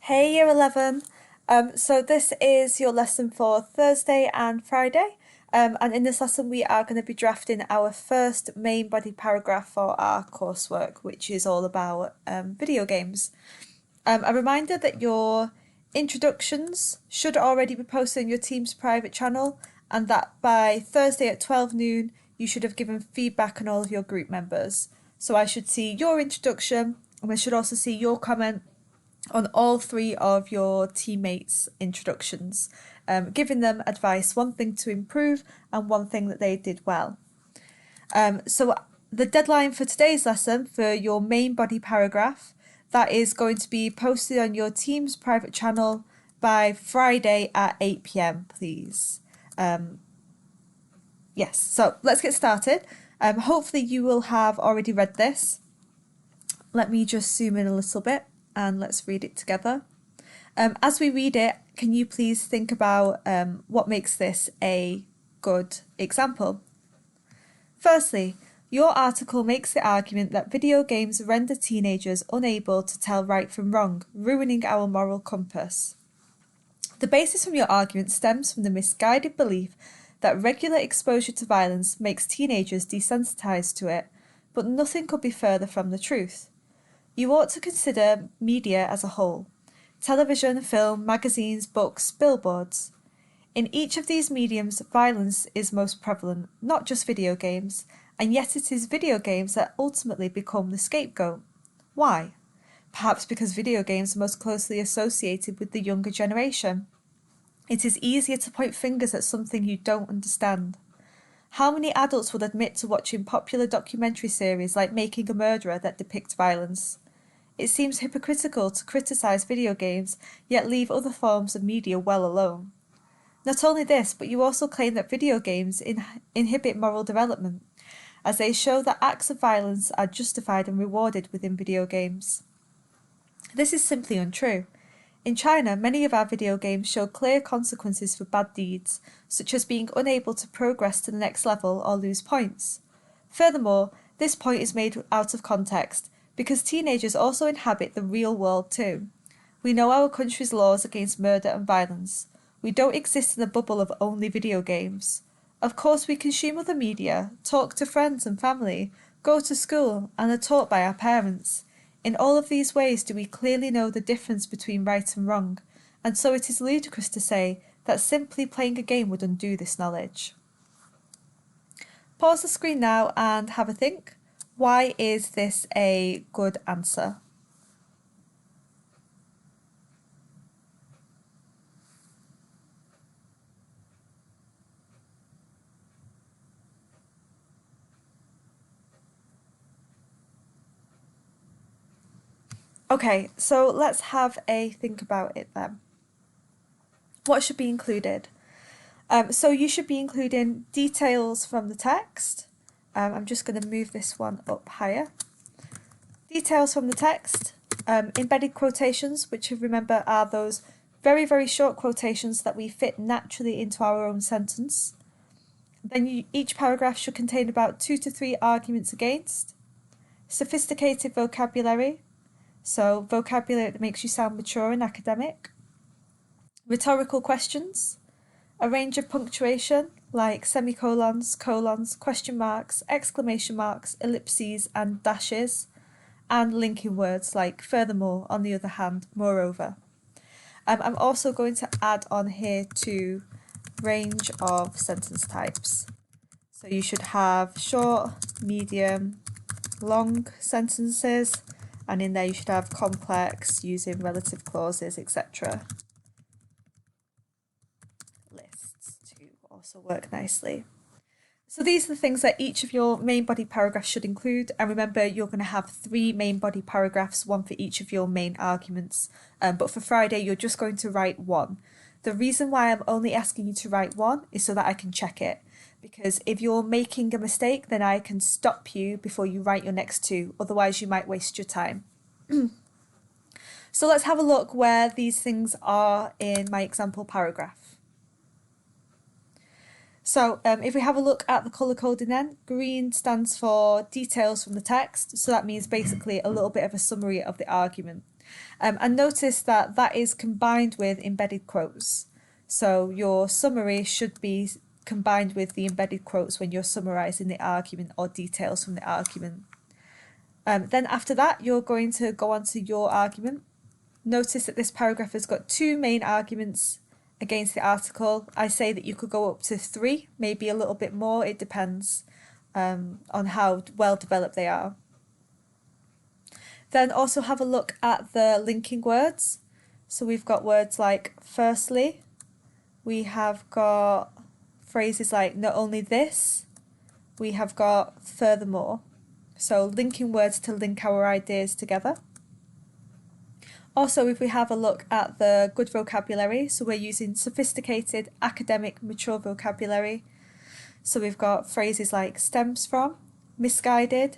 Hey Year 11. So this is your lesson for Thursday and Friday. And in this lesson we are going to be drafting our first main body paragraph for our coursework, which is all about video games. A reminder that your introductions should already be posted in your team's private channel, and that by Thursday at 12 noon you should have given feedback on all of your group members. So I should see your introduction, and I should also see your comment on all three of your teammates' introductions, giving them advice, one thing to improve and one thing that they did well. So the deadline for today's lesson for your main body paragraph, that is going to be posted on your team's private channel by Friday at 8 p.m, please. Yes, so let's get started. Hopefully you will have already read this. Let me just zoom in a little bit and let's read it together. As we read it, can you please think about what makes this a good example? Firstly, your article makes the argument that video games render teenagers unable to tell right from wrong, ruining our moral compass. The basis from your argument stems from the misguided belief that regular exposure to violence makes teenagers desensitized to it, but nothing could be further from the truth. You ought to consider media as a whole: television, film, magazines, books, billboards. In each of these mediums, violence is most prevalent, not just video games, and yet it is video games that ultimately become the scapegoat. Why? Perhaps because video games are most closely associated with the younger generation. It is easier to point fingers at something you don't understand. How many adults would admit to watching popular documentary series like Making a Murderer that depict violence? It seems hypocritical to criticise video games, yet leave other forms of media well alone. Not only this, but you also claim that video games inhibit moral development, as they show that acts of violence are justified and rewarded within video games. This is simply untrue. In China, many of our video games show clear consequences for bad deeds, such as being unable to progress to the next level or lose points. Furthermore, this point is made out of context, because teenagers also inhabit the real world too. We know our country's laws against murder and violence. We don't exist in a bubble of only video games. Of course, we consume other media, talk to friends and family, go to school, and are taught by our parents. In all of these ways do we clearly know the difference between right and wrong, and so it is ludicrous to say that simply playing a game would undo this knowledge. Pause the screen now and have a think. Why is this a good answer? Okay, so let's have a think about it then. What should be included? So you should be including details from the text. I'm just going to move this one up higher. Details from the text, embedded quotations, which remember are those very, very short quotations that we fit naturally into our own sentence. Then each paragraph should contain about 2 to 3 arguments against. Sophisticated vocabulary, so vocabulary that makes you sound mature and academic. Rhetorical questions, a range of punctuation like semicolons, colons, question marks, exclamation marks, ellipses and dashes, and linking words like furthermore, on the other hand, moreover. I'm also going to add on here to range of sentence types. So you should have short, medium, long sentences, and in there you should have complex using relative clauses, etc. Lists to also work nicely. So these are the things that each of your main body paragraphs should include, and remember you're going to have 3 main body paragraphs, one for each of your main arguments, but for Friday you're just going to write 1. The reason why I'm only asking you to write 1 is so that I can check it, because if you're making a mistake then I can stop you before you write your next 2, otherwise you might waste your time. So let's have a look where these things are in my example paragraph. So if we have a look at the colour coding then, green stands for details from the text, so that means basically a little bit of a summary of the argument. And notice that that is combined with embedded quotes. So your summary should be combined with the embedded quotes when you're summarising the argument or details from the argument. Then after that, you're going to go on to your argument. Notice that this paragraph has got 2 main arguments against the article. I say that you could go up to 3, maybe a little bit more. It depends on how well developed they are. Then also have a look at the linking words. So we've got words like firstly. We have got phrases like not only this. We have got furthermore. So linking words to link our ideas together. Also, if we have a look at the good vocabulary, so we're using sophisticated, academic, mature vocabulary. So we've got phrases like stems from, misguided,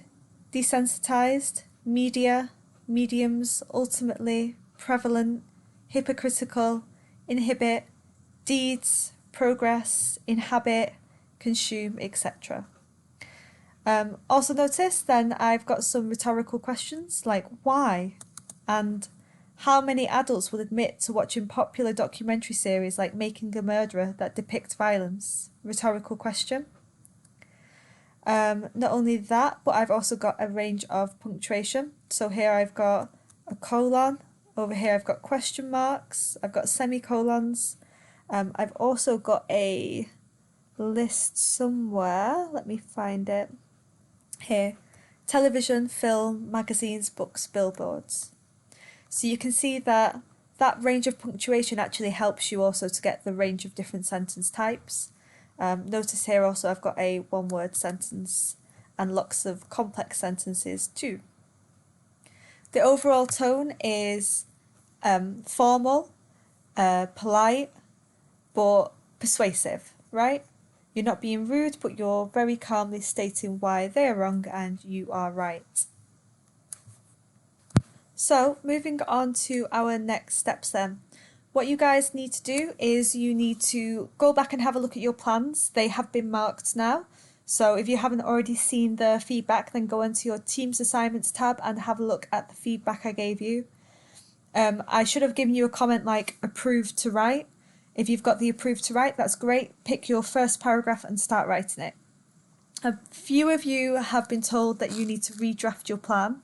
desensitized, media, mediums, ultimately, prevalent, hypocritical, inhibit, deeds, progress, inhabit, consume, etc. Also notice then I've got some rhetorical questions like why and how many adults will admit to watching popular documentary series like Making a Murderer that depict violence? Rhetorical question. Not only that, but I've also got a range of punctuation. So here I've got a colon, over here I've got question marks, I've got semicolons. I've also got a list somewhere, let me find it. Here, television, film, magazines, books, billboards. So you can see that that range of punctuation actually helps you also to get the range of different sentence types. Notice here also I've got a 1-word sentence and lots of complex sentences too. The overall tone is formal, polite, but persuasive, right? You're not being rude, but you're very calmly stating why they're wrong and you are right. So moving on to our next steps then. What you guys need to do is you need to go back and have a look at your plans. They have been marked now. So if you haven't already seen the feedback, then go into your Teams Assignments tab and have a look at the feedback I gave you. I should have given you a comment like approved to write. If you've got the approved to write, that's great. Pick your first paragraph and start writing it. A few of you have been told that you need to redraft your plan.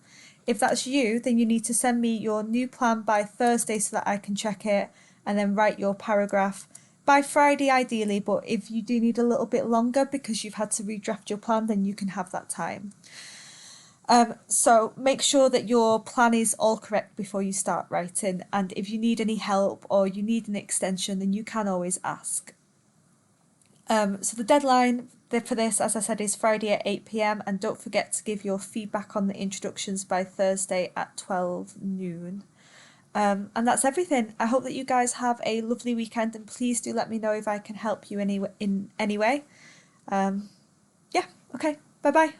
If that's you, then you need to send me your new plan by Thursday so that I can check it and then write your paragraph by Friday ideally, but if you do need a little bit longer because you've had to redraft your plan, then you can have that time. So make sure that your plan is all correct before you start writing, and if you need any help or you need an extension, then you can always ask. So the deadline for this, as I said, is Friday at 8 PM, and don't forget to give your feedback on the introductions by Thursday at 12 noon. And that's everything. I hope that you guys have a lovely weekend, and please do let me know if I can help you in any way. Yeah, okay, bye-bye.